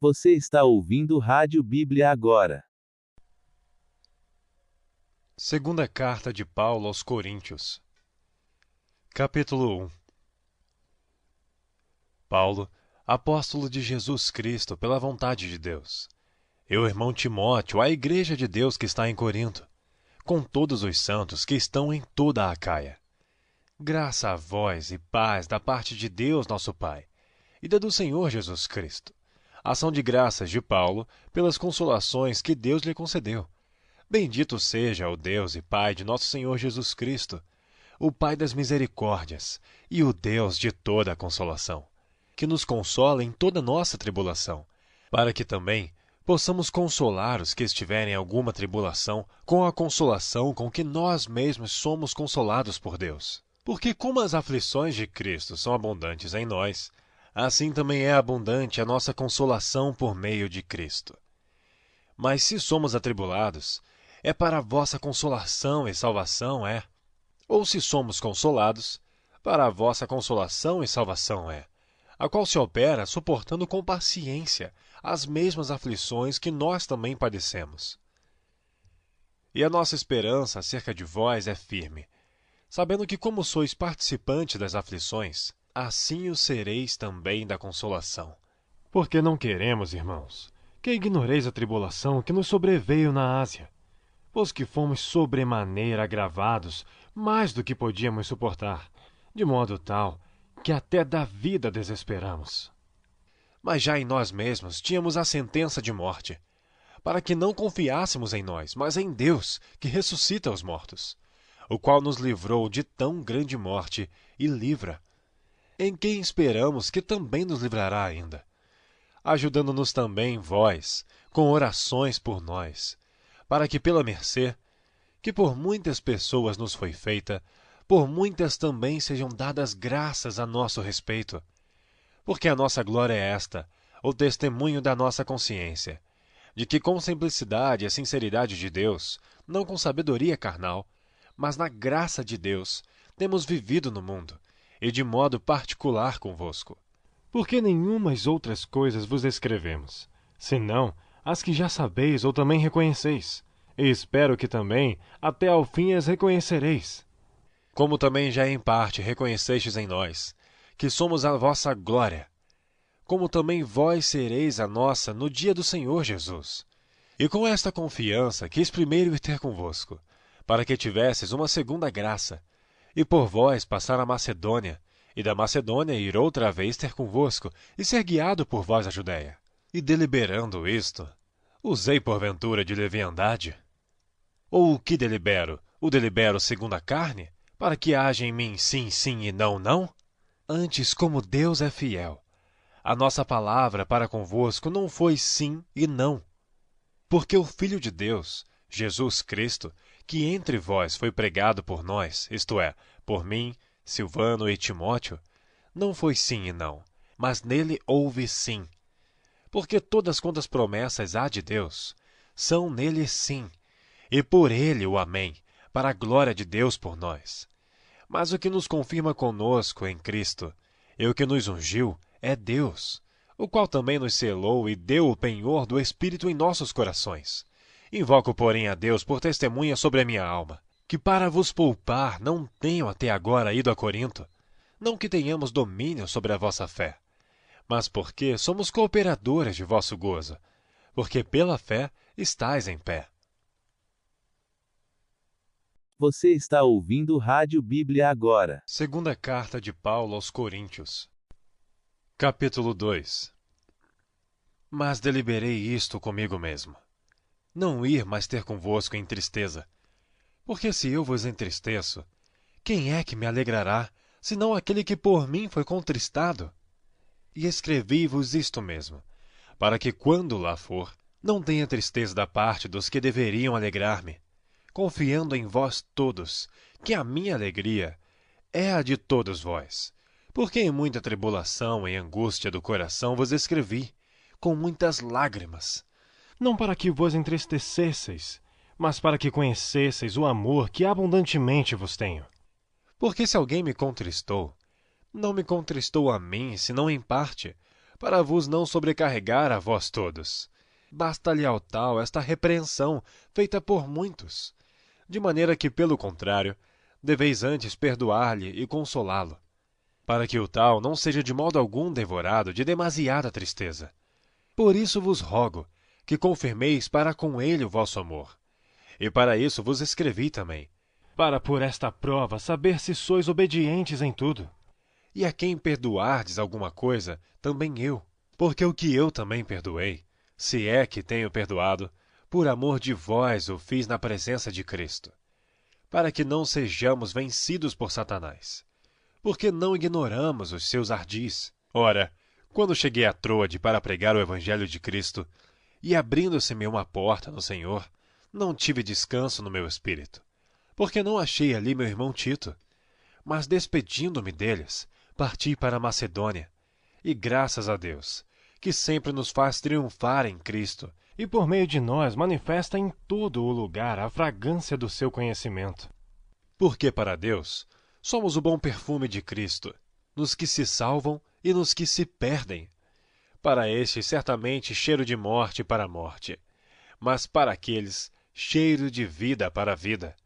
Você está ouvindo Rádio Bíblia agora. Segunda Carta de Paulo aos Coríntios. Capítulo 1. Paulo, apóstolo de Jesus Cristo pela vontade de Deus. Eu, irmão Timóteo, à igreja de Deus que está em Corinto, com todos os santos que estão em toda a Acaia. Graça a vós e paz da parte de Deus nosso Pai, e da do Senhor Jesus Cristo. Ação de graças de Paulo pelas consolações que Deus lhe concedeu. Bendito seja o Deus e Pai de nosso Senhor Jesus Cristo, o Pai das misericórdias e o Deus de toda a consolação, que nos consola em toda nossa tribulação, para que também possamos consolar os que estiverem em alguma tribulação com a consolação com que nós mesmos somos consolados por Deus. Porque como as aflições de Cristo são abundantes em nós, assim também é abundante a nossa consolação por meio de Cristo. Mas se somos atribulados, é para a vossa consolação e salvação é. Ou se somos consolados, para a vossa consolação e salvação é, a qual se opera suportando com paciência as mesmas aflições que nós também padecemos. E a nossa esperança acerca de vós é firme, sabendo que como sois participantes das aflições, assim o sereis também da consolação. Porque não queremos, irmãos, que ignoreis a tribulação que nos sobreveio na Ásia, pois que fomos sobremaneira agravados mais do que podíamos suportar, de modo tal que até da vida desesperamos. Mas já em nós mesmos tínhamos a sentença de morte, para que não confiássemos em nós, mas em Deus, que ressuscita os mortos, o qual nos livrou de tão grande morte e livra, em quem esperamos que também nos livrará ainda, ajudando-nos também vós, com orações por nós, para que pela mercê, que por muitas pessoas nos foi feita, por muitas também sejam dadas graças a nosso respeito. Porque a nossa glória é esta, o testemunho da nossa consciência, de que com simplicidade e sinceridade de Deus, não com sabedoria carnal, mas na graça de Deus, temos vivido no mundo, e de modo particular convosco. Porque nenhumas outras coisas vos escrevemos, senão as que já sabeis ou também reconheceis, e espero que também até ao fim as reconhecereis. Como também já em parte reconhecestes em nós, que somos a vossa glória, como também vós sereis a nossa no dia do Senhor Jesus. E com esta confiança quis primeiro ir ter convosco, para que tivesses uma segunda graça, e por vós passar a Macedônia, e da Macedônia ir outra vez ter convosco, e ser guiado por vós a Judéia. E deliberando isto, usei porventura de leviandade? Ou o que delibero? O delibero segundo a carne? Para que haja em mim sim, sim e não, não? Antes, como Deus é fiel, a nossa palavra para convosco não foi sim e não. Porque o Filho de Deus, Jesus Cristo, que entre vós foi pregado por nós, isto é, por mim, Silvano e Timóteo, não foi sim e não, mas nele houve sim. Porque todas quantas promessas há de Deus, são nele sim, e por ele o amém, para a glória de Deus por nós. Mas o que nos confirma conosco em Cristo, e o que nos ungiu, é Deus, o qual também nos selou e deu o penhor do Espírito em nossos corações. Invoco, porém, a Deus por testemunha sobre a minha alma, que para vos poupar não tenho até agora ido a Corinto, não que tenhamos domínio sobre a vossa fé, mas porque somos cooperadores de vosso gozo, porque pela fé estais em pé. Você está ouvindo Rádio Bíblia agora. Segunda Carta de Paulo aos Coríntios. Capítulo 2. Mas deliberei isto comigo mesmo, não ir mais ter convosco em tristeza. Porque se eu vos entristeço, quem é que me alegrará, senão aquele que por mim foi contristado? E escrevi-vos isto mesmo, para que quando lá for, não tenha tristeza da parte dos que deveriam alegrar-me, confiando em vós todos, que a minha alegria é a de todos vós. Porque em muita tribulação e angústia do coração vos escrevi, com muitas lágrimas, não para que vos entristecesseis, mas para que conhecesseis o amor que abundantemente vos tenho. Porque se alguém me contristou, não me contristou a mim, senão em parte, para vos não sobrecarregar a vós todos. Basta-lhe ao tal esta repreensão, feita por muitos, de maneira que, pelo contrário, deveis antes perdoar-lhe e consolá-lo, para que o tal não seja de modo algum devorado de demasiada tristeza. Por isso vos rogo que confirmeis para com ele o vosso amor. E para isso vos escrevi também, para por esta prova saber se sois obedientes em tudo. E a quem perdoardes alguma coisa, também eu, porque o que eu também perdoei, se é que tenho perdoado, por amor de vós o fiz na presença de Cristo, para que não sejamos vencidos por Satanás, porque não ignoramos os seus ardis. Ora, quando cheguei a Troade para pregar o Evangelho de Cristo, e abrindo-se-me uma porta no Senhor, não tive descanso no meu espírito, porque não achei ali meu irmão Tito. Mas despedindo-me deles, parti para a Macedônia, e graças a Deus, que sempre nos faz triunfar em Cristo, e por meio de nós manifesta em todo o lugar a fragrância do seu conhecimento. Porque para Deus somos o bom perfume de Cristo, nos que se salvam e nos que se perdem. Para estes, certamente, cheiro de morte para a morte, mas para aqueles, cheiro de vida para a vida.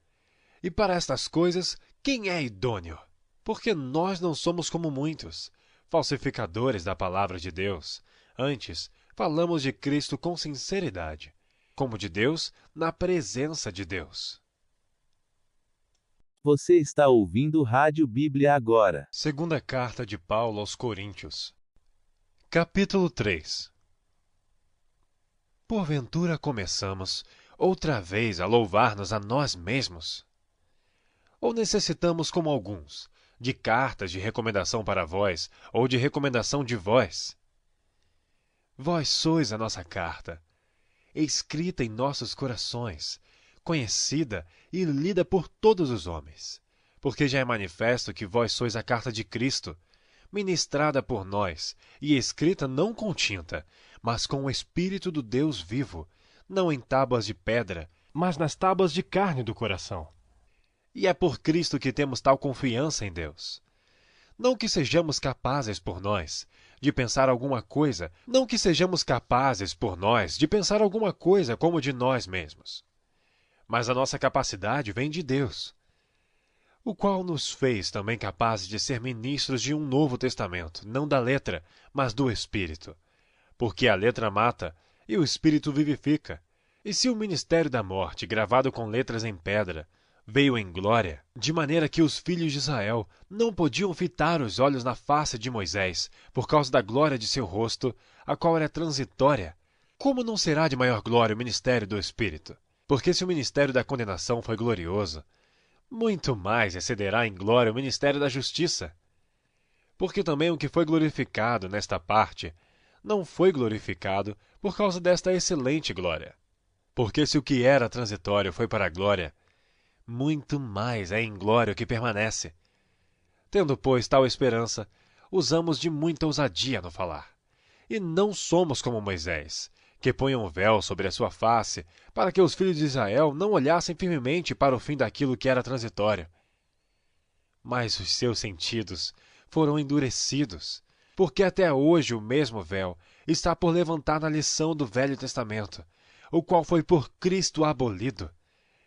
E para estas coisas, quem é idôneo? Porque nós não somos como muitos, falsificadores da palavra de Deus. Antes, falamos de Cristo com sinceridade, como de Deus, na presença de Deus. Você está ouvindo Rádio Bíblia agora. Segunda Carta de Paulo aos Coríntios. Capítulo 3. Porventura começamos, outra vez, a louvar-nos a nós mesmos? Ou necessitamos, como alguns, de cartas de recomendação para vós, ou de recomendação de vós? Vós sois a nossa carta, escrita em nossos corações, conhecida e lida por todos os homens, porque já é manifesto que vós sois a carta de Cristo, ministrada por nós e escrita não com tinta, mas com o Espírito do Deus vivo, não em tábuas de pedra, mas nas tábuas de carne do coração. E é por Cristo que temos tal confiança em Deus. Não que sejamos capazes por nós de pensar alguma coisa, não que sejamos capazes por nós de pensar alguma coisa como de nós mesmos. Mas a nossa capacidade vem de Deus, o qual nos fez também capazes de ser ministros de um novo testamento, não da letra, mas do Espírito. Porque a letra mata e o Espírito vivifica. E se o ministério da morte, gravado com letras em pedra, veio em glória, de maneira que os filhos de Israel não podiam fitar os olhos na face de Moisés, por causa da glória de seu rosto, a qual era transitória, como não será de maior glória o ministério do Espírito? Porque se o ministério da condenação foi glorioso, muito mais excederá em glória o ministério da justiça. Porque também o que foi glorificado nesta parte não foi glorificado por causa desta excelente glória. Porque se o que era transitório foi para a glória, muito mais é em glória o que permanece. Tendo, pois, tal esperança, usamos de muita ousadia no falar. E não somos como Moisés, que põe um véu sobre a sua face, para que os filhos de Israel não olhassem firmemente para o fim daquilo que era transitório. Mas os seus sentidos foram endurecidos, porque até hoje o mesmo véu está por levantar na lição do Velho Testamento, o qual foi por Cristo abolido.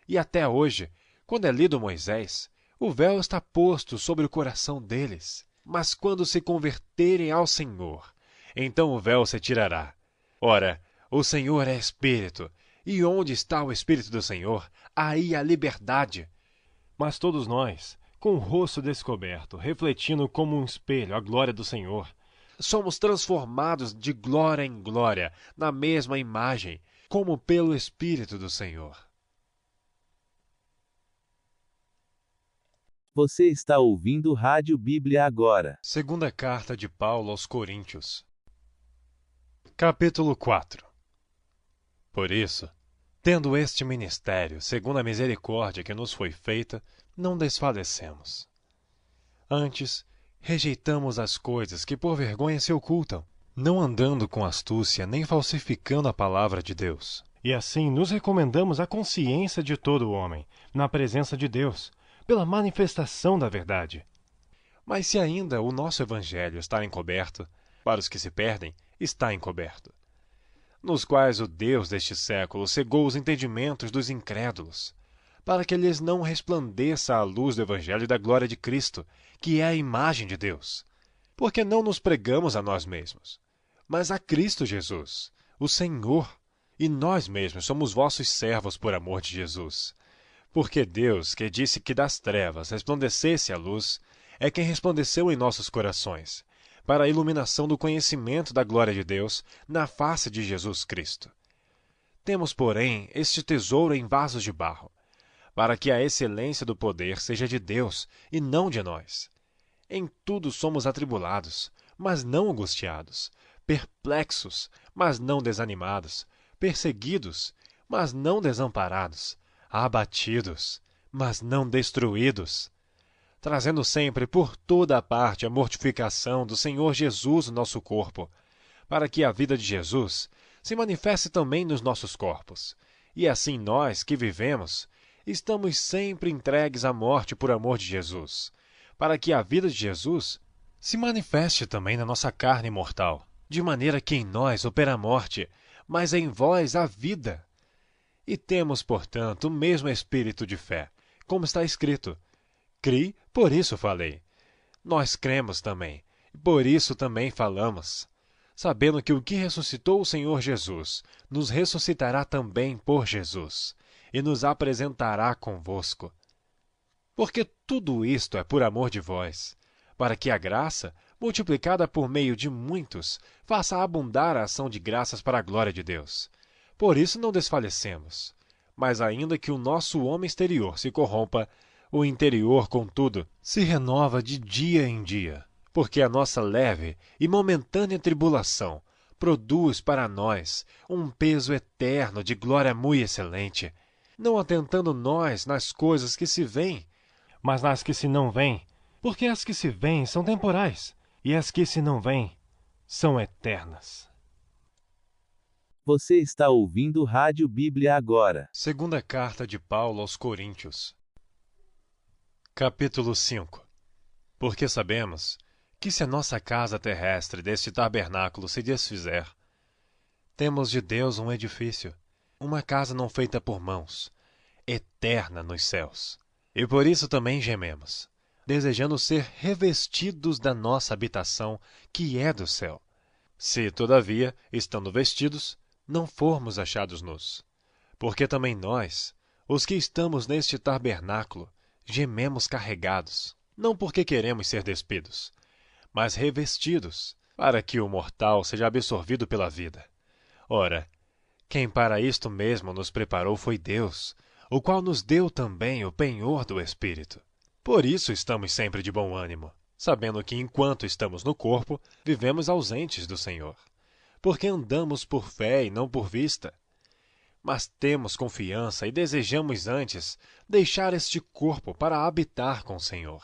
E até hoje, quando é lido Moisés, o véu está posto sobre o coração deles. Mas quando se converterem ao Senhor, então o véu se tirará. Ora, o Senhor é Espírito, e onde está o Espírito do Senhor, aí há liberdade. Mas todos nós, com o rosto descoberto, refletindo como um espelho a glória do Senhor, somos transformados de glória em glória, na mesma imagem, como pelo Espírito do Senhor. Você está ouvindo Rádio Bíblia agora. Segunda Carta de Paulo aos Coríntios. Capítulo 4. Por isso, tendo este ministério, segundo a misericórdia que nos foi feita, não desfalecemos. Antes, rejeitamos as coisas que por vergonha se ocultam, não andando com astúcia nem falsificando a palavra de Deus. E assim nos recomendamos à consciência de todo o homem, na presença de Deus, pela manifestação da verdade. Mas se ainda o nosso evangelho está encoberto, para os que se perdem, está encoberto, nos quais o Deus deste século cegou os entendimentos dos incrédulos, para que lhes não resplandeça a luz do Evangelho da glória de Cristo, que é a imagem de Deus. Porque não nos pregamos a nós mesmos, mas a Cristo Jesus, o Senhor, e nós mesmos somos vossos servos por amor de Jesus. Porque Deus, que disse que das trevas resplandecesse a luz, é quem resplandeceu em nossos corações, para a iluminação do conhecimento da glória de Deus na face de Jesus Cristo. Temos, porém, este tesouro em vasos de barro, para que a excelência do poder seja de Deus e não de nós. Em tudo somos atribulados, mas não angustiados, perplexos, mas não desanimados, perseguidos, mas não desamparados, abatidos, mas não destruídos, trazendo sempre por toda a parte a mortificação do Senhor Jesus no nosso corpo, para que a vida de Jesus se manifeste também nos nossos corpos. E assim nós, que vivemos, estamos sempre entregues à morte por amor de Jesus, para que a vida de Jesus se manifeste também na nossa carne mortal, de maneira que em nós opera a morte, mas em vós a vida. E temos, portanto, o mesmo espírito de fé, como está escrito: Cri, por isso falei. Nós cremos também, e por isso também falamos, sabendo que o que ressuscitou o Senhor Jesus nos ressuscitará também por Jesus, e nos apresentará convosco. Porque tudo isto é por amor de vós, para que a graça, multiplicada por meio de muitos, faça abundar a ação de graças para a glória de Deus. Por isso não desfalecemos. Mas ainda que o nosso homem exterior se corrompa, o interior, contudo, se renova de dia em dia, porque a nossa leve e momentânea tribulação produz para nós um peso eterno de glória muito excelente, não atentando nós nas coisas que se veem, mas nas que se não veem, porque as que se veem são temporais, e as que se não veem são eternas. Você está ouvindo Rádio Bíblia agora. Segunda carta de Paulo aos Coríntios. Capítulo 5. Porque sabemos que se a nossa casa terrestre deste tabernáculo se desfizer, temos de Deus um edifício, uma casa não feita por mãos, eterna nos céus. E por isso também gememos, desejando ser revestidos da nossa habitação, que é do céu. Se, todavia, estando vestidos, não formos achados nus. Porque também nós, os que estamos neste tabernáculo, gememos carregados, não porque queremos ser despidos, mas revestidos, para que o mortal seja absorvido pela vida. Ora, quem para isto mesmo nos preparou foi Deus, o qual nos deu também o penhor do Espírito. Por isso estamos sempre de bom ânimo, sabendo que enquanto estamos no corpo, vivemos ausentes do Senhor, porque andamos por fé e não por vista. Mas temos confiança e desejamos antes deixar este corpo para habitar com o Senhor,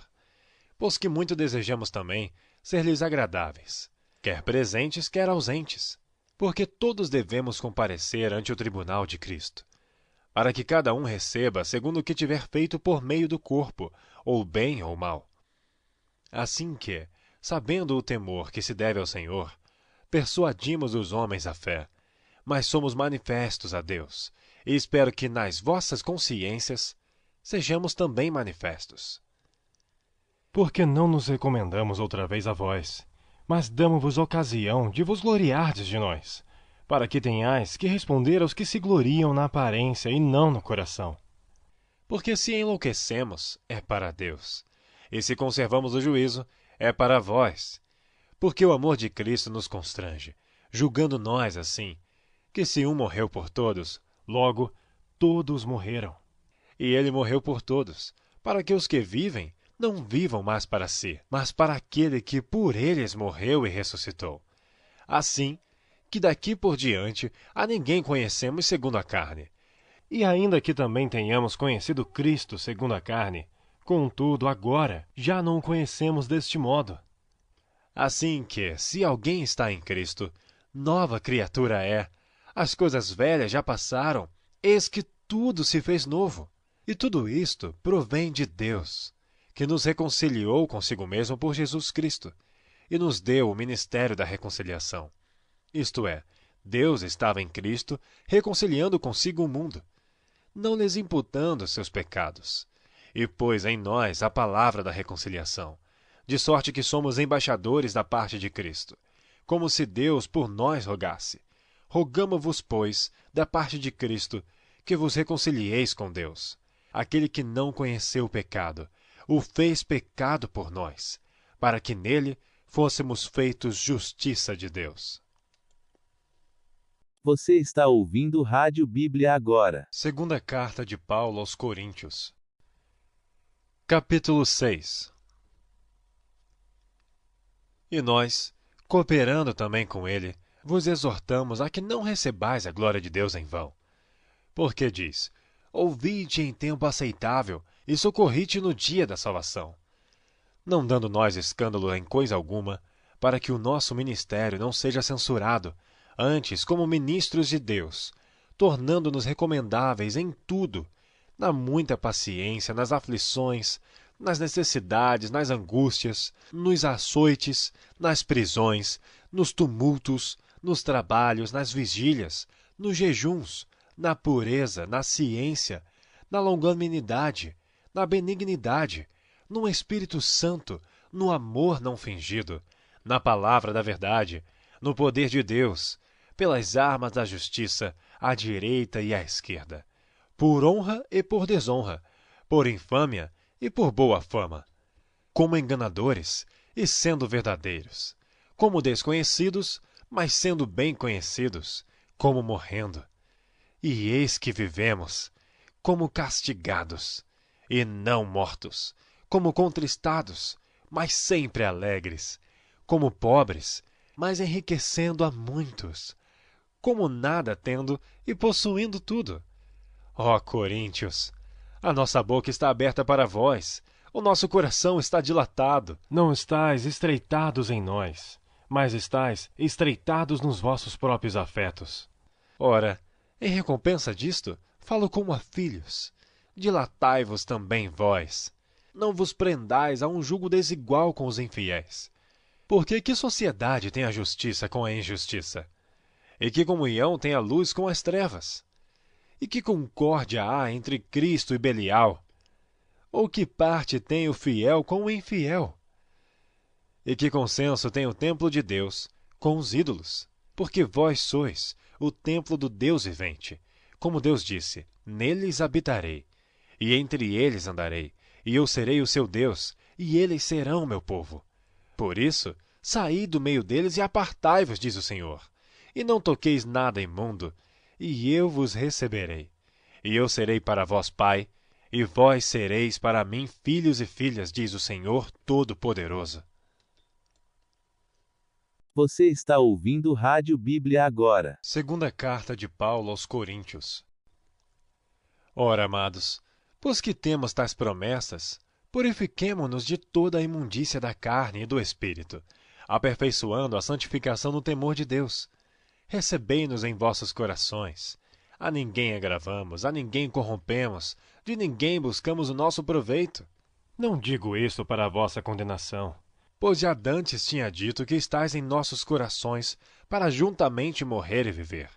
pois que muito desejamos também ser-lhes agradáveis, quer presentes, quer ausentes, porque todos devemos comparecer ante o tribunal de Cristo, para que cada um receba segundo o que tiver feito por meio do corpo, ou bem ou mal. Assim que, sabendo o temor que se deve ao Senhor, persuadimos os homens à fé, mas somos manifestos a Deus, e espero que nas vossas consciências sejamos também manifestos. Porque não nos recomendamos outra vez a vós, mas damo-vos ocasião de vos gloriardes de nós, para que tenhais que responder aos que se gloriam na aparência e não no coração. Porque se enlouquecemos, é para Deus, e se conservamos o juízo, é para vós. Porque o amor de Cristo nos constrange, julgando nós assim, que se um morreu por todos, logo todos morreram. E ele morreu por todos, para que os que vivem não vivam mais para si, mas para aquele que por eles morreu e ressuscitou. Assim, que daqui por diante a ninguém conhecemos segundo a carne. E ainda que também tenhamos conhecido Cristo segundo a carne, contudo agora já não o conhecemos deste modo. Assim que, se alguém está em Cristo, nova criatura é. As coisas velhas já passaram, eis que tudo se fez novo. E tudo isto provém de Deus, que nos reconciliou consigo mesmo por Jesus Cristo, e nos deu o ministério da reconciliação. Isto é, Deus estava em Cristo reconciliando consigo o mundo, não lhes imputando seus pecados, e pôs em nós a palavra da reconciliação, de sorte que somos embaixadores da parte de Cristo, como se Deus por nós rogasse. Rogamo-vos, pois, da parte de Cristo, que vos reconcilieis com Deus. Aquele que não conheceu o pecado, o fez pecado por nós, para que nele fôssemos feitos justiça de Deus. Você está ouvindo Rádio Bíblia agora. Segunda carta de Paulo aos Coríntios. Capítulo 6. E nós, cooperando também com ele, vos exortamos a que não recebais a glória de Deus em vão. Porque diz: ouvi-te em tempo aceitável e socorri-te no dia da salvação. Não dando nós escândalo em coisa alguma, para que o nosso ministério não seja censurado, antes como ministros de Deus, tornando-nos recomendáveis em tudo, na muita paciência, nas aflições, nas necessidades, nas angústias, nos açoites, nas prisões, nos tumultos, nos trabalhos, nas vigílias, nos jejuns, na pureza, na ciência, na longanimidade, na benignidade, no Espírito Santo, no amor não fingido, na palavra da verdade, no poder de Deus, pelas armas da justiça, à direita e à esquerda, por honra e por desonra, por infâmia e por boa fama, como enganadores e sendo verdadeiros, como desconhecidos, mas sendo bem conhecidos, como morrendo. E eis que vivemos, como castigados, e não mortos, como contristados, mas sempre alegres, como pobres, mas enriquecendo a muitos, como nada tendo e possuindo tudo. Ó Coríntios, a nossa boca está aberta para vós, o nosso coração está dilatado. Não estáis estreitados em nós, mas estáis estreitados nos vossos próprios afetos. Ora, em recompensa disto, falo como a filhos. Dilatai-vos também vós. Não vos prendais a um jugo desigual com os infiéis. Porque que sociedade tem a justiça com a injustiça? E que comunhão tem a luz com as trevas? E que concórdia há entre Cristo e Belial? Ou que parte tem o fiel com o infiel? E que consenso tem o templo de Deus com os ídolos? Porque vós sois o templo do Deus vivente. Como Deus disse, neles habitarei, e entre eles andarei, e eu serei o seu Deus, e eles serão meu povo. Por isso, saí do meio deles e apartai-vos, diz o Senhor, e não toqueis nada imundo, e eu vos receberei. E eu serei para vós pai, e vós sereis para mim filhos e filhas, diz o Senhor Todo-Poderoso. Você está ouvindo Rádio Bíblia agora. Segunda carta de Paulo aos Coríntios. Ora, amados, pois que temos tais promessas, purifiquemo-nos de toda a imundícia da carne e do espírito, aperfeiçoando a santificação no temor de Deus. Recebei-nos em vossos corações. A ninguém agravamos, a ninguém corrompemos, de ninguém buscamos o nosso proveito. Não digo isto para a vossa condenação, pois já dantes tinha dito que estais em nossos corações para juntamente morrer e viver.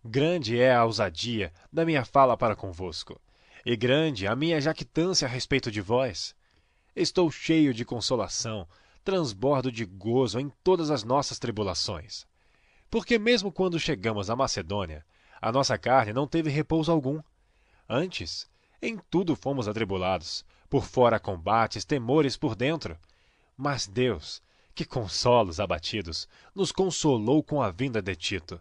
Grande é a ousadia da minha fala para convosco, e grande a minha jactância a respeito de vós. Estou cheio de consolação, transbordo de gozo em todas as nossas tribulações. Porque mesmo quando chegamos à Macedônia, a nossa carne não teve repouso algum. Antes, em tudo fomos atribulados, por fora combates, temores por dentro. Mas Deus, que consola os abatidos, nos consolou com a vinda de Tito.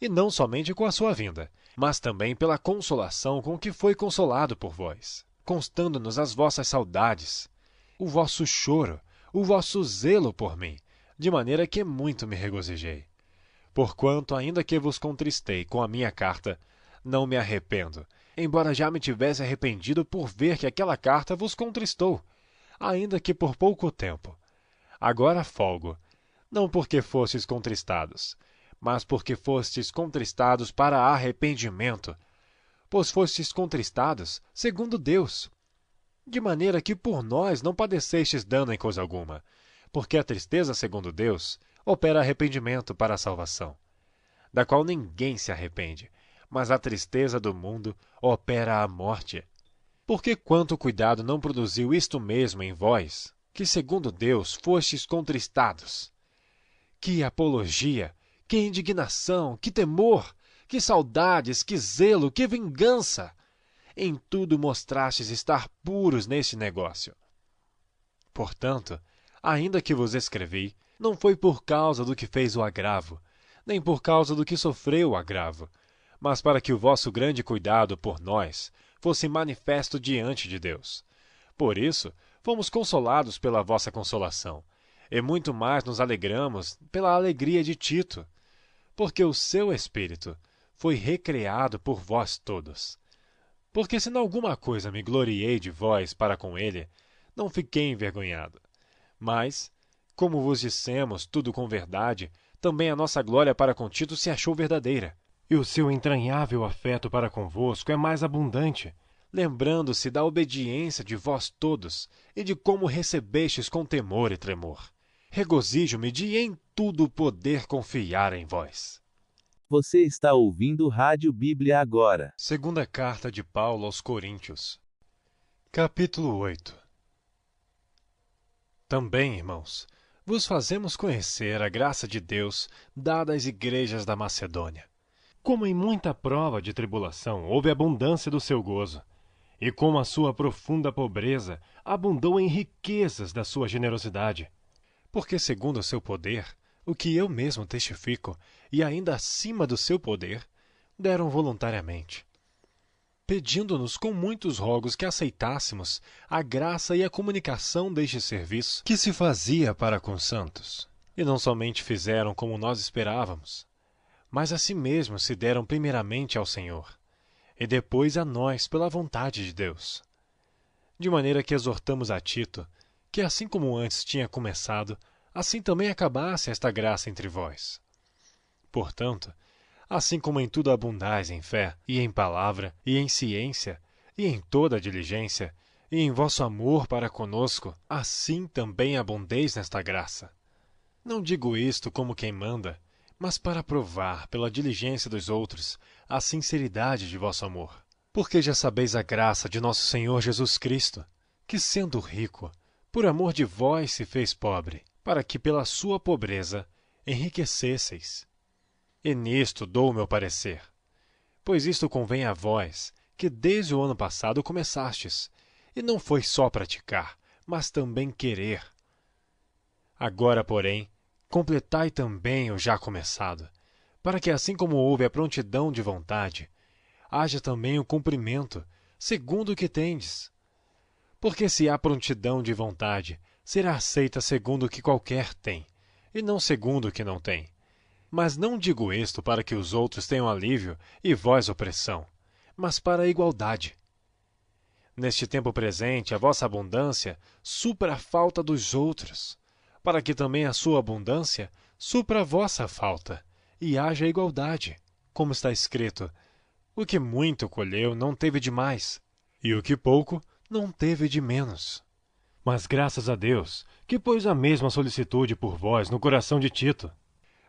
E não somente com a sua vinda, mas também pela consolação com que foi consolado por vós, constando-nos as vossas saudades, o vosso choro, o vosso zelo por mim, de maneira que muito me regozijei. Porquanto, ainda que vos contristei com a minha carta, não me arrependo, embora já me tivesse arrependido por ver que aquela carta vos contristou, ainda que por pouco tempo. Agora folgo, não porque fostes contristados, mas porque fostes contristados para arrependimento, pois fostes contristados segundo Deus. De maneira que por nós não padecestes dano em coisa alguma, Porque a tristeza, segundo Deus, opera arrependimento para a salvação, da qual ninguém se arrepende, mas a tristeza do mundo opera a morte. Porque quanto cuidado não produziu isto mesmo em vós, que segundo Deus fostes contristados? Que apologia, que indignação, que temor, que saudades, que zelo, que vingança! Em tudo mostrastes estar puros neste negócio. Portanto, ainda que vos escrevi, não foi por causa do que fez o agravo, nem por causa do que sofreu o agravo, mas para que o vosso grande cuidado por nós fosse manifesto diante de Deus. Por isso, fomos consolados pela vossa consolação, e muito mais nos alegramos pela alegria de Tito, porque o seu espírito foi recreado por vós todos. Porque se em alguma coisa me gloriei de vós para com ele, não fiquei envergonhado. Mas, como vos dissemos tudo com verdade, também a nossa glória para com Tito se achou verdadeira. E o seu entranhável afeto para convosco é mais abundante, lembrando-se da obediência de vós todos e de como recebestes com temor e tremor. Regozijo-me de em tudo poder confiar em vós. Você está ouvindo Rádio Bíblia agora. Segunda carta de Paulo aos Coríntios. Capítulo 8. Também, irmãos, vos fazemos conhecer a graça de Deus dada às igrejas da Macedônia. Como em muita prova de tribulação houve abundância do seu gozo, e como a sua profunda pobreza abundou em riquezas da sua generosidade. Porque segundo o seu poder, o que eu mesmo testifico, e ainda acima do seu poder, deram voluntariamente, pedindo-nos com muitos rogos que aceitássemos a graça e a comunicação deste serviço que se fazia para com os santos. E não somente fizeram como nós esperávamos, mas a si mesmos se deram primeiramente ao Senhor, e depois a nós pela vontade de Deus. De maneira que exortamos a Tito, que assim como antes tinha começado, assim também acabasse esta graça entre vós. Portanto, assim como em tudo abundais em fé, e em palavra, e em ciência, e em toda diligência, e em vosso amor para conosco, assim também abundeis nesta graça. Não digo isto como quem manda, mas para provar, pela diligência dos outros, a sinceridade de vosso amor. Porque já sabeis a graça de nosso Senhor Jesus Cristo, que sendo rico, por amor de vós se fez pobre, para que pela sua pobreza enriquecesseis. E nisto dou o meu parecer. Pois isto convém a vós, que desde o ano passado começastes, e não foi só praticar, mas também querer. Agora, porém, completai também o já começado, para que assim como houve a prontidão de vontade, haja também o cumprimento, segundo o que tendes. Porque se há prontidão de vontade, será aceita segundo o que qualquer tem, e não segundo o que não tem. Mas não digo isto para que os outros tenham alívio e vós opressão, mas para a igualdade. Neste tempo presente, a vossa abundância supra a falta dos outros, para que também a sua abundância supra a vossa falta, e haja igualdade. Como está escrito, o que muito colheu não teve de mais, e o que pouco não teve de menos. Mas graças a Deus, que pôs a mesma solicitude por vós no coração de Tito,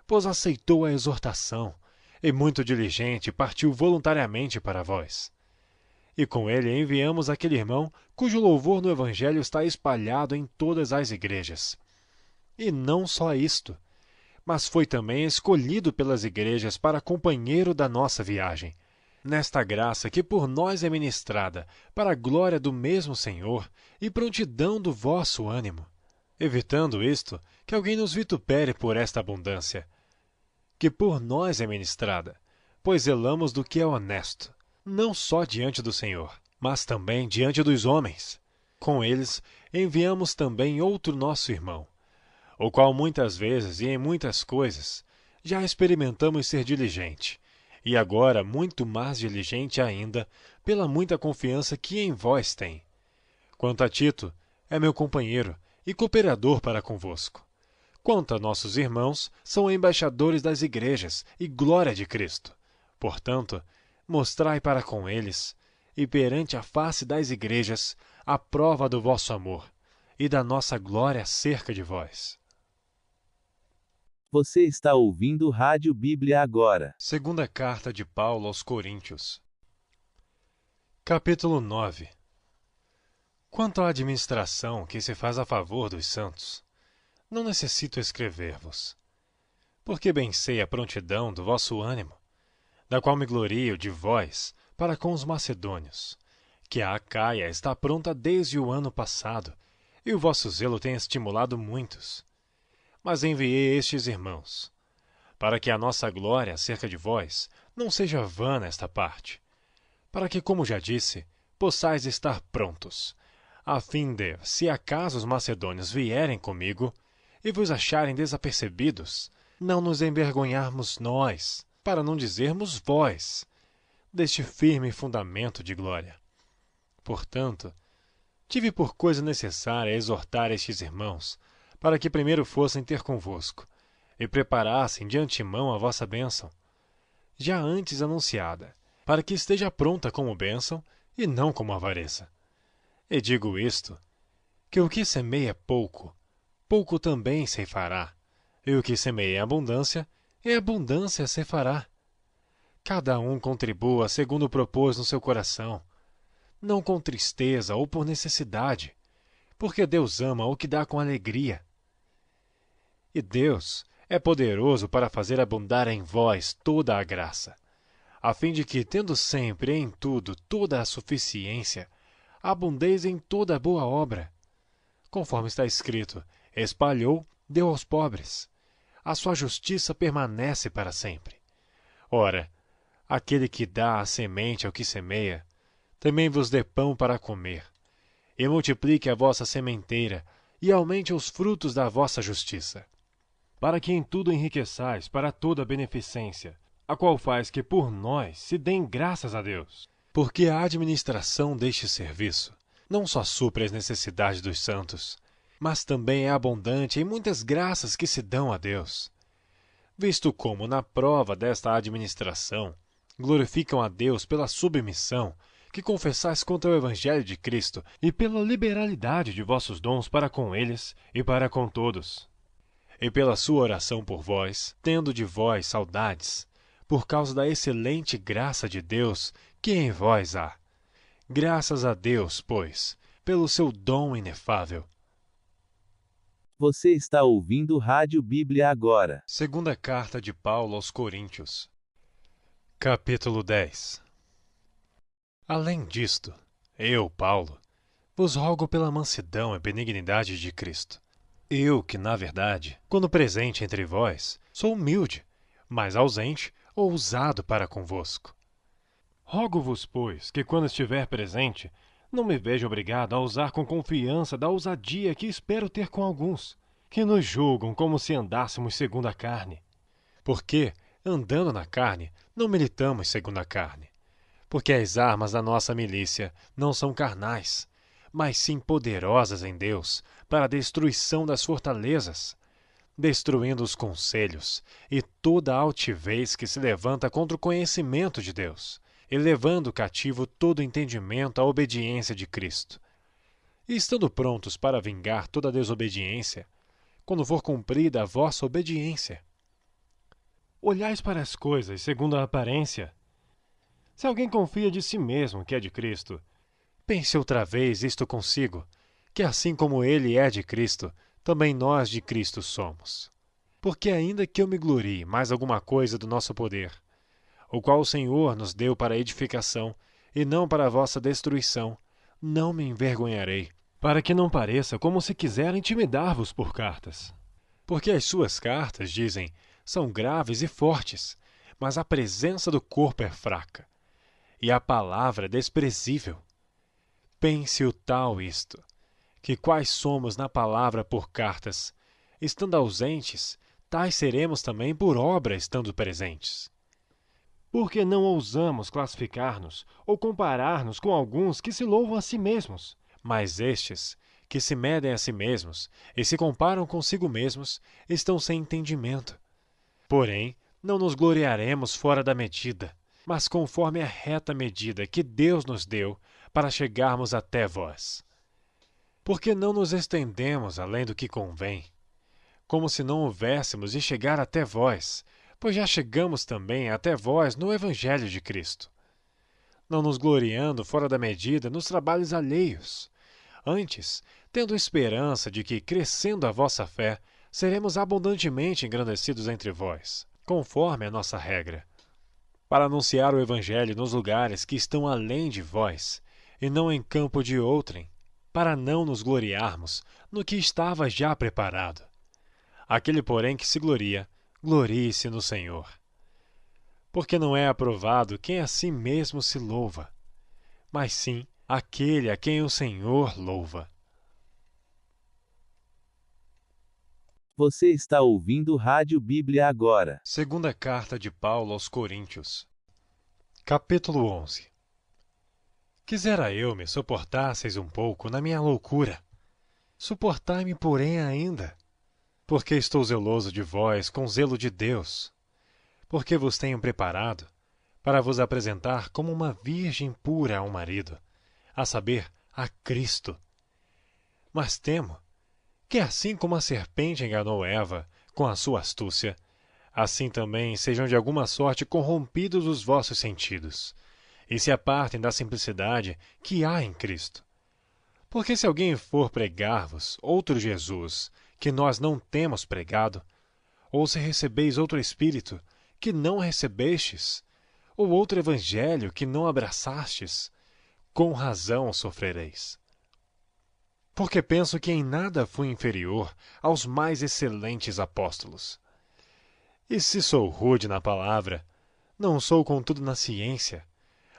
pois aceitou a exortação, e muito diligente partiu voluntariamente para vós. E com ele enviamos aquele irmão cujo louvor no Evangelho está espalhado em todas as igrejas. E não só isto, mas foi também escolhido pelas igrejas para companheiro da nossa viagem, nesta graça que por nós é ministrada, para a glória do mesmo Senhor e prontidão do vosso ânimo, evitando isto, que alguém nos vitupere por esta abundância, que por nós é ministrada, pois zelamos do que é honesto, não só diante do Senhor, mas também diante dos homens. Com eles enviamos também outro nosso irmão, o qual muitas vezes e em muitas coisas já experimentamos ser diligente, e agora muito mais diligente ainda pela muita confiança que em vós tem. Quanto a Tito, é meu companheiro e cooperador para convosco. Quanto a nossos irmãos, são embaixadores das igrejas e glória de Cristo. Portanto, mostrai para com eles, e perante a face das igrejas, a prova do vosso amor, e da nossa glória acerca de vós. Você está ouvindo Rádio Bíblia agora. Segunda carta de Paulo aos Coríntios. Capítulo 9. Quanto à administração que se faz a favor dos santos, não necessito escrever-vos, porque bem sei a prontidão do vosso ânimo, da qual me glorio de vós para com os macedônios, que a Acaia está pronta desde o ano passado, e o vosso zelo tem estimulado muitos. Mas enviei estes irmãos, para que a nossa glória acerca de vós não seja vã nesta parte, para que, como já disse, possais estar prontos, a fim de, se acaso os macedônios vierem comigo e vos acharem desapercebidos, não nos envergonharmos nós, para não dizermos vós, deste firme fundamento de glória. Portanto, tive por coisa necessária exortar estes irmãos, para que primeiro fossem ter convosco, e preparassem de antemão a vossa bênção, já antes anunciada, para que esteja pronta como bênção e não como avareza. E digo isto, que o que semeia pouco, pouco também ceifará, e o que semeia abundância, em abundância ceifará. Cada um contribua segundo propôs no seu coração, não com tristeza ou por necessidade, porque Deus ama o que dá com alegria. E Deus é poderoso para fazer abundar em vós toda a graça, a fim de que, tendo sempre em tudo toda a suficiência, abundeis em toda boa obra. Conforme está escrito, espalhou, deu aos pobres. A sua justiça permanece para sempre. Ora, aquele que dá a semente ao que semeia, também vos dê pão para comer, e multiplique a vossa sementeira, e aumente os frutos da vossa justiça, para que em tudo enriqueçais para toda beneficência, a qual faz que por nós se deem graças a Deus. Porque a administração deste serviço não só supre as necessidades dos santos, mas também é abundante em muitas graças que se dão a Deus. Visto como, na prova desta administração, glorificam a Deus pela submissão que confessais contra o Evangelho de Cristo e pela liberalidade de vossos dons para com eles e para com todos. E pela sua oração por vós, tendo de vós saudades, por causa da excelente graça de Deus que em vós há. Graças a Deus, pois, pelo seu dom inefável. Você está ouvindo Rádio Bíblia agora. Segunda carta de Paulo aos Coríntios. Capítulo 10. Além disto, eu, Paulo, vos rogo pela mansidão e benignidade de Cristo. Eu que, na verdade, quando presente entre vós, sou humilde, mas ausente ou ousado para convosco. Rogo-vos, pois, que quando estiver presente, não me veja obrigado a usar com confiança da ousadia que espero ter com alguns, que nos julgam como se andássemos segundo a carne. Porque, andando na carne, não militamos segundo a carne. Porque as armas da nossa milícia não são carnais, mas sim poderosas em Deus para a destruição das fortalezas, destruindo os conselhos e toda a altivez que se levanta contra o conhecimento de Deus, e levando cativo todo o entendimento à obediência de Cristo. E estando prontos para vingar toda a desobediência, quando for cumprida a vossa obediência. Olhais para as coisas segundo a aparência. Se alguém confia de si mesmo que é de Cristo, pense outra vez isto consigo, que assim como ele é de Cristo, também nós de Cristo somos. Porque ainda que eu me glorie mais alguma coisa do nosso poder, o qual o Senhor nos deu para edificação e não para a vossa destruição, não me envergonharei, para que não pareça como se quisera intimidar-vos por cartas. Porque as suas cartas, dizem, são graves e fortes, mas a presença do corpo é fraca, e a palavra é desprezível. Pense o tal isto, que quais somos na palavra por cartas, estando ausentes, tais seremos também por obra estando presentes. Porque não ousamos classificar-nos ou comparar-nos com alguns que se louvam a si mesmos, mas estes, que se medem a si mesmos e se comparam consigo mesmos, estão sem entendimento. Porém, não nos gloriaremos fora da medida, mas conforme a reta medida que Deus nos deu para chegarmos até vós. Porque não nos estendemos além do que convém, como se não houvéssemos de chegar até vós, pois já chegamos também até vós no Evangelho de Cristo. Não nos gloriando fora da medida nos trabalhos alheios, antes, tendo esperança de que, crescendo a vossa fé, seremos abundantemente engrandecidos entre vós, conforme a nossa regra, para anunciar o Evangelho nos lugares que estão além de vós, e não em campo de outrem, para não nos gloriarmos no que estava já preparado. Aquele, porém, que se gloria, glorie-se no Senhor. Porque não é aprovado quem a si mesmo se louva, mas sim aquele a quem o Senhor louva. Você está ouvindo Rádio Bíblia agora. Segunda carta de Paulo aos Coríntios. Capítulo 11. Quisera eu me suportasseis um pouco na minha loucura. Suportai-me, porém, ainda, porque estou zeloso de vós com zelo de Deus, porque vos tenho preparado para vos apresentar como uma virgem pura ao marido, a saber, a Cristo. Mas temo que, assim como a serpente enganou Eva com a sua astúcia, assim também sejam de alguma sorte corrompidos os vossos sentidos, e se apartem da simplicidade que há em Cristo. Porque se alguém for pregar-vos outro Jesus, que nós não temos pregado, ou se recebeis outro Espírito, que não recebestes, ou outro Evangelho que não abraçastes, com razão sofrereis. Porque penso que em nada fui inferior aos mais excelentes apóstolos. E se sou rude na palavra, não sou contudo na ciência,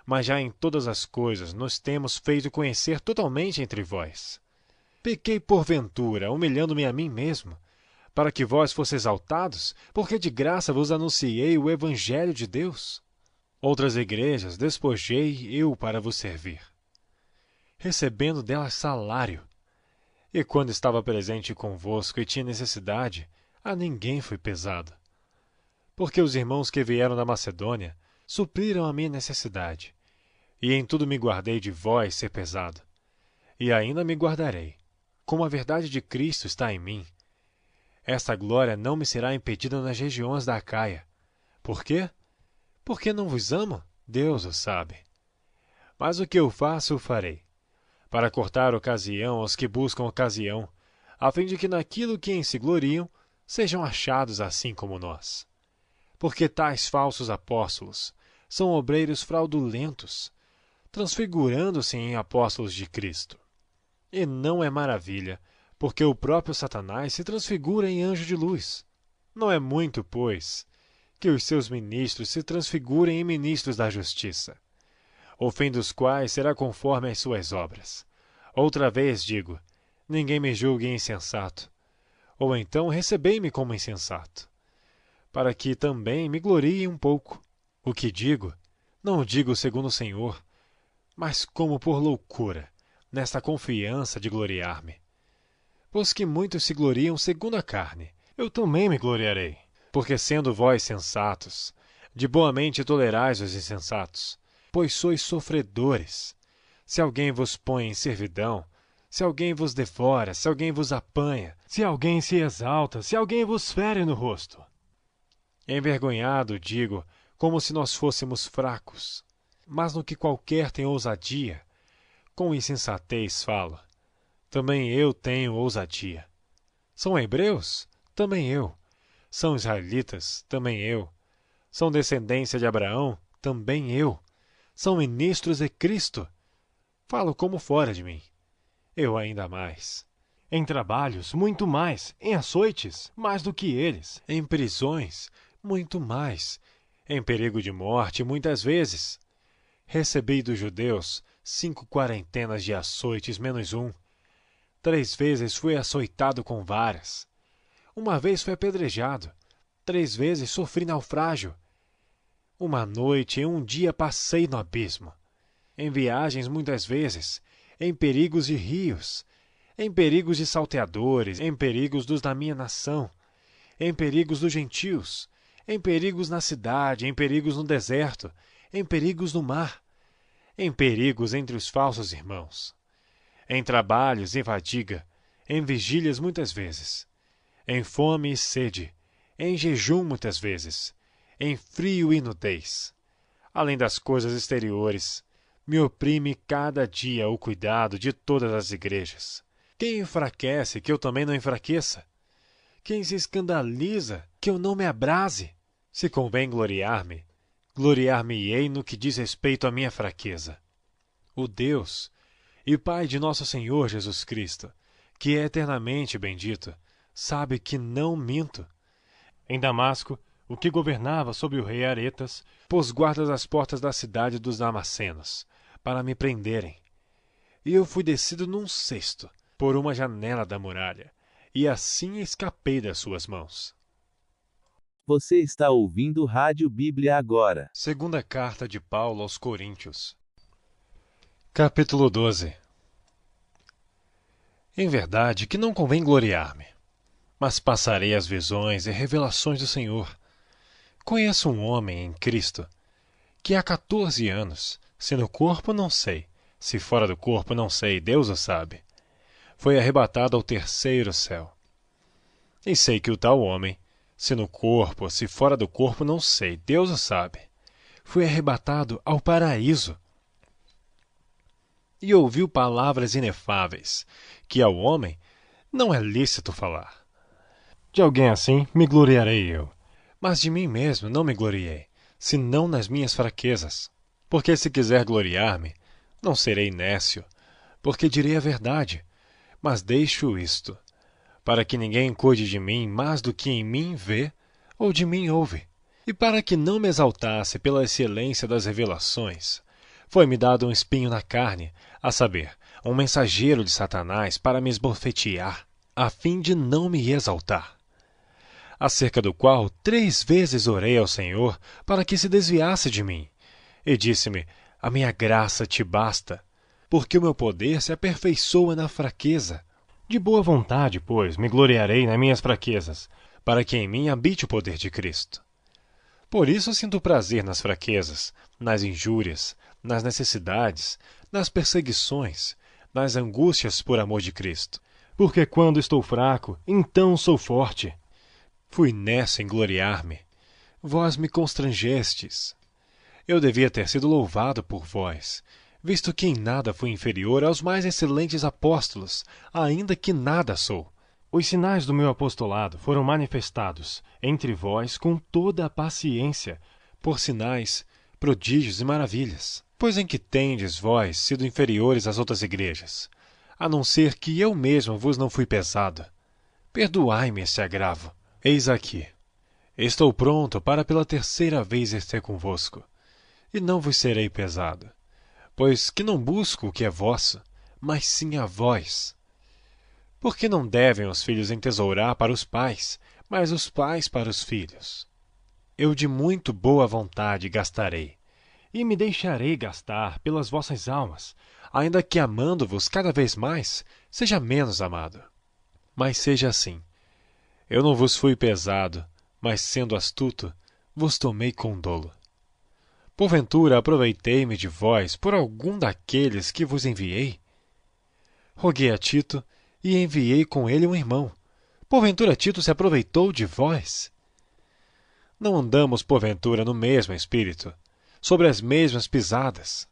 mas já em todas as coisas nos temos feito conhecer totalmente entre vós. Pequei porventura, humilhando-me a mim mesmo, para que vós fosseis exaltados, porque de graça vos anunciei o Evangelho de Deus. Outras igrejas despojei eu para vos servir, recebendo delas salário. E quando estava presente convosco e tinha necessidade, a ninguém fui pesado. Porque os irmãos que vieram da Macedônia supriram a minha necessidade, e em tudo me guardei de vós ser pesado. E ainda me guardarei, como a verdade de Cristo está em mim. Esta glória não me será impedida nas regiões da Acaia. Por quê? Porque não vos amo? Deus o sabe. Mas o que eu faço, o farei, para cortar ocasião aos que buscam ocasião, a fim de que naquilo que em si gloriam, sejam achados assim como nós. Porque tais falsos apóstolos são obreiros fraudulentos, transfigurando-se em apóstolos de Cristo. E não é maravilha, porque o próprio Satanás se transfigura em anjo de luz. Não é muito, pois, que os seus ministros se transfigurem em ministros da justiça, o fim dos quais será conforme as suas obras. Outra vez digo, ninguém me julgue insensato, ou então recebei-me como insensato, para que também me glorie um pouco. O que digo, não digo segundo o Senhor, mas como por loucura, nesta confiança de gloriar-me. Pois que muitos se gloriam segundo a carne, eu também me gloriarei. Porque sendo vós sensatos, de boa mente tolerais os insensatos, pois sois sofredores. Se alguém vos põe em servidão, se alguém vos devora, se alguém vos apanha, se alguém se exalta, se alguém vos fere no rosto. Envergonhado, digo, como se nós fôssemos fracos. Mas no que qualquer tem ousadia, com insensatez falo. Também eu tenho ousadia. São hebreus? Também eu. São israelitas? Também eu. São descendência de Abraão? Também eu. São ministros de Cristo? Falo como fora de mim. Eu ainda mais. Em trabalhos, muito mais. Em açoites, mais do que eles. Em prisões, muito mais. Em perigo de morte, muitas vezes. Recebi dos judeus 5 quarentenas de açoites menos 1. 3 vezes fui açoitado com varas. Uma vez fui apedrejado. 3 vezes sofri naufrágio. Uma noite e um dia passei no abismo. Em viagens muitas vezes, em perigos de rios, em perigos de salteadores, em perigos dos da minha nação, em perigos dos gentios, em perigos na cidade, em perigos no deserto, em perigos no mar, em perigos entre os falsos irmãos, em trabalhos e fadiga, em vigílias muitas vezes, em fome e sede, em jejum muitas vezes, em frio e nudez. Além das coisas exteriores, me oprime cada dia o cuidado de todas as igrejas. Quem enfraquece, que eu também não enfraqueça? Quem se escandaliza, que eu não me abrase? Se convém gloriar-me, gloriar-me-ei no que diz respeito à minha fraqueza. O Deus e Pai de nosso Senhor Jesus Cristo, que é eternamente bendito, sabe que não minto. Em Damasco, o que governava sobre o rei Aretas pôs guardas às portas da cidade dos Damascenos, para me prenderem. E eu fui descido num cesto, por uma janela da muralha, e assim escapei das suas mãos. Você está ouvindo Rádio Bíblia agora. Segunda carta de Paulo aos Coríntios. Capítulo 12. Em verdade que não convém gloriar-me, mas passarei as visões e revelações do Senhor. Conheço um homem em Cristo, que há 14 anos, se no corpo não sei, se fora do corpo não sei, Deus o sabe, foi arrebatado ao terceiro céu. E sei que o tal homem, se no corpo, se fora do corpo não sei, Deus o sabe, foi arrebatado ao paraíso. E ouviu palavras inefáveis, que ao homem não é lícito falar. De alguém assim me gloriarei eu, mas de mim mesmo não me gloriei, senão nas minhas fraquezas. Porque se quiser gloriar-me, não serei nécio, porque direi a verdade, mas deixo isto, para que ninguém cuide de mim mais do que em mim vê ou de mim ouve. E para que não me exaltasse pela excelência das revelações, foi-me dado um espinho na carne, a saber, um mensageiro de Satanás para me esbofetear, a fim de não me exaltar. Acerca do qual 3 vezes orei ao Senhor para que se desviasse de mim. E disse-me, a minha graça te basta, porque o meu poder se aperfeiçoa na fraqueza. De boa vontade, pois, me gloriarei nas minhas fraquezas, para que em mim habite o poder de Cristo. Por isso sinto prazer nas fraquezas, nas injúrias, nas necessidades, nas perseguições, nas angústias por amor de Cristo. Porque quando estou fraco, então sou forte. Fui nessa em gloriar-me. Vós me constrangestes. Eu devia ter sido louvado por vós, visto que em nada fui inferior aos mais excelentes apóstolos, ainda que nada sou. Os sinais do meu apostolado foram manifestados entre vós com toda a paciência, por sinais, prodígios e maravilhas. Pois em que tendes vós sido inferiores às outras igrejas, a não ser que eu mesmo vos não fui pesado? Perdoai-me este agravo. Eis aqui. Estou pronto para pela 3ª vez estar convosco, e não vos serei pesado, pois que não busco o que é vosso, mas sim a vós. Porque não devem os filhos entesourar para os pais, mas os pais para os filhos. Eu de muito boa vontade gastarei, e me deixarei gastar pelas vossas almas, ainda que amando-vos cada vez mais, seja menos amado. Mas seja assim. Eu não vos fui pesado, mas sendo astuto, vos tomei com dolo. Porventura aproveitei-me de vós por algum daqueles que vos enviei? Roguei a Tito e enviei com ele um irmão. Porventura Tito se aproveitou de vós? Não andamos porventura no mesmo espírito, sobre as mesmas pisadas?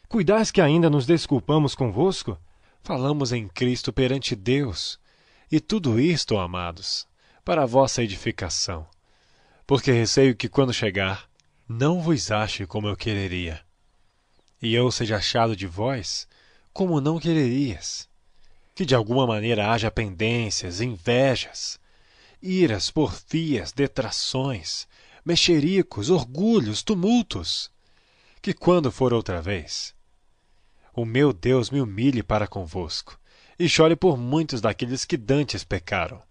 Cuidais que ainda nos desculpamos convosco? Falamos em Cristo perante Deus, e tudo isto, amados, para a vossa edificação, porque receio que quando chegar, não vos ache como eu quereria, e eu seja achado de vós como não quererias, que de alguma maneira haja pendências, invejas, iras, porfias, detrações, mexericos, orgulhos, tumultos, que quando for outra vez, o meu Deus me humilhe para convosco, e chore por muitos daqueles que dantes pecaram,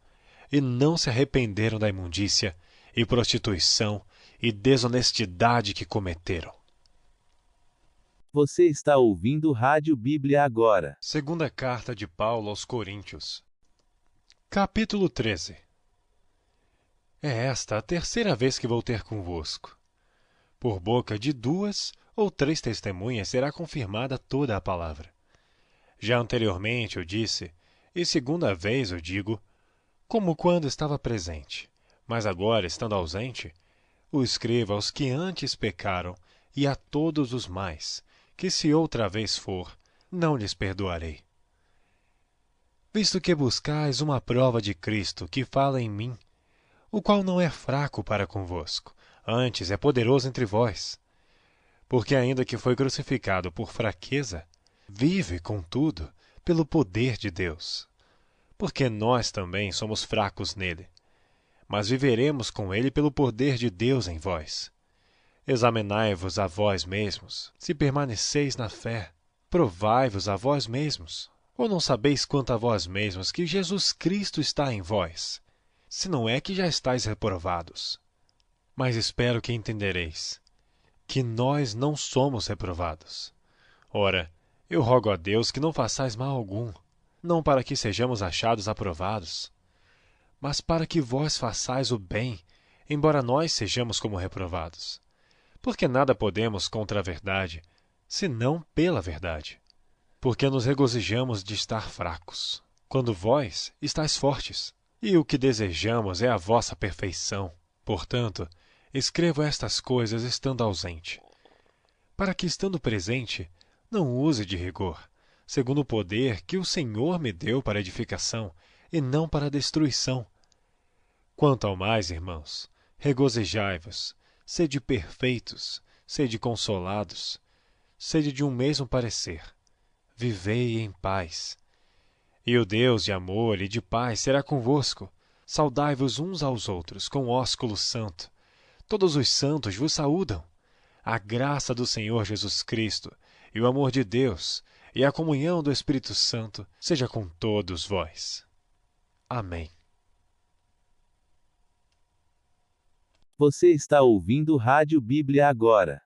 e não se arrependeram da imundícia, e prostituição, e desonestidade que cometeram. Você está ouvindo Rádio Bíblia agora. Segunda carta de Paulo aos Coríntios. Capítulo 13. É esta a 3ª vez que vou ter convosco. Por boca de 2 ou 3 testemunhas será confirmada toda a palavra. Já anteriormente eu disse, e segunda vez eu digo, como quando estava presente, mas agora, estando ausente, o escrevo aos que antes pecaram e a todos os mais, que se outra vez for, não lhes perdoarei. Visto que buscais uma prova de Cristo que fala em mim, o qual não é fraco para convosco, antes é poderoso entre vós. Porque ainda que foi crucificado por fraqueza, vive, contudo, pelo poder de Deus. Porque nós também somos fracos nele, mas viveremos com ele pelo poder de Deus em vós. Examinai-vos a vós mesmos, se permaneceis na fé. Provai-vos a vós mesmos. Ou não sabeis quanto a vós mesmos que Jesus Cristo está em vós, se não é que já estáis reprovados? Mas espero que entendereis que nós não somos reprovados. Ora, eu rogo a Deus que não façais mal algum, não para que sejamos achados aprovados, mas para que vós façais o bem, embora nós sejamos como reprovados. Porque nada podemos contra a verdade, senão pela verdade. Porque nos regozijamos de estar fracos, quando vós estáis fortes. E o que desejamos é a vossa perfeição. Portanto, escrevo estas coisas estando ausente, para que, estando presente, não use de rigor, segundo o poder que o Senhor me deu para edificação e não para destruição. Quanto ao mais, irmãos, regozijai-vos, sede perfeitos, sede consolados, sede de um mesmo parecer, vivei em paz. E o Deus de amor e de paz será convosco. Saudai-vos uns aos outros com ósculo santo. Todos os santos vos saúdam. A graça do Senhor Jesus Cristo, e o amor de Deus, e a comunhão do Espírito Santo seja com todos vós. Amém. Você está ouvindo Rádio Bíblia agora.